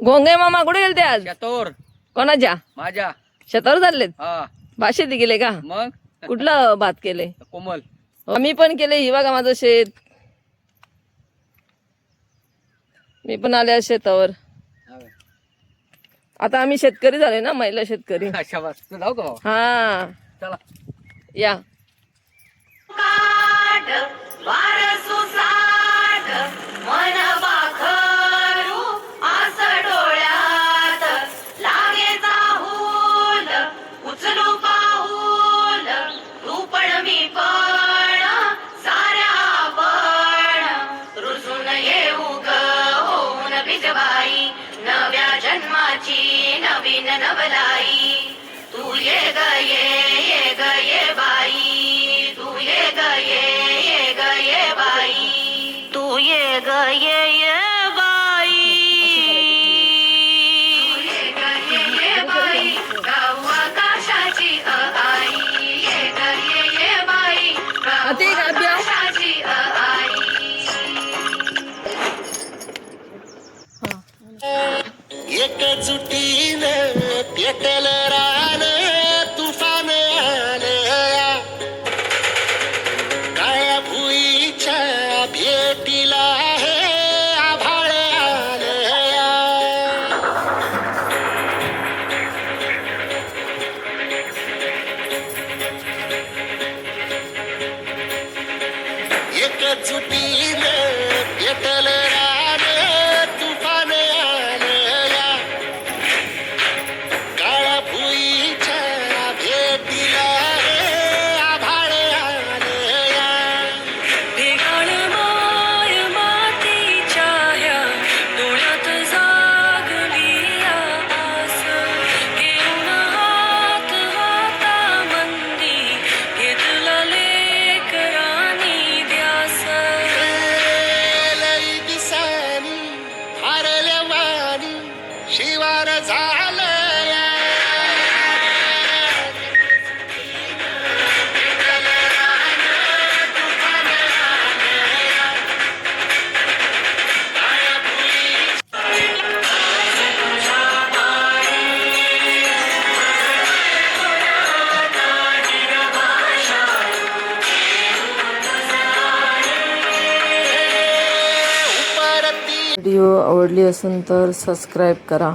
घोंगे मामा कुठे गेलते आज? शेतावर कोणाच्या? माझ्या. शेतावर चाललेत? हा भाषेत गेले का? मग कुठलं भात केले? कोमल. मी पण केले. ही बघा माझं शेत. मी पण आले आज शेतावर. आता आम्ही शेतकरी झाले ना, महिला शेतकरी. शाबास. तू जाऊ का भाऊ? हा चला. या. नव्या जन्माची नवीन नवलाई तू ये ग ये बाई तू ये ग ये बाई तू ये ग ये बाई तू ये बाई गाऊ आकाशाची आई ये ग ये बाई गाऊ आकाशाची आई एकजुटीने पेटल रान तुफान आलया काळ्या भुईच्या भेटीला हे आभाळ आलया एकजुटीने पेटल रान तुफान आलया काळ्या भुईच्या भेटीला हे आभाळ आलया ढेगाळ माय मातीच्या ह्या डोळ्यात जागली आस घेऊन हात हातामंदी घेतला लेकरांनी ध्यास लई दिसानी हारल्या वाणी शिवार झालया व्हिडिओ आवडली असेल तर सबस्क्राईब करा.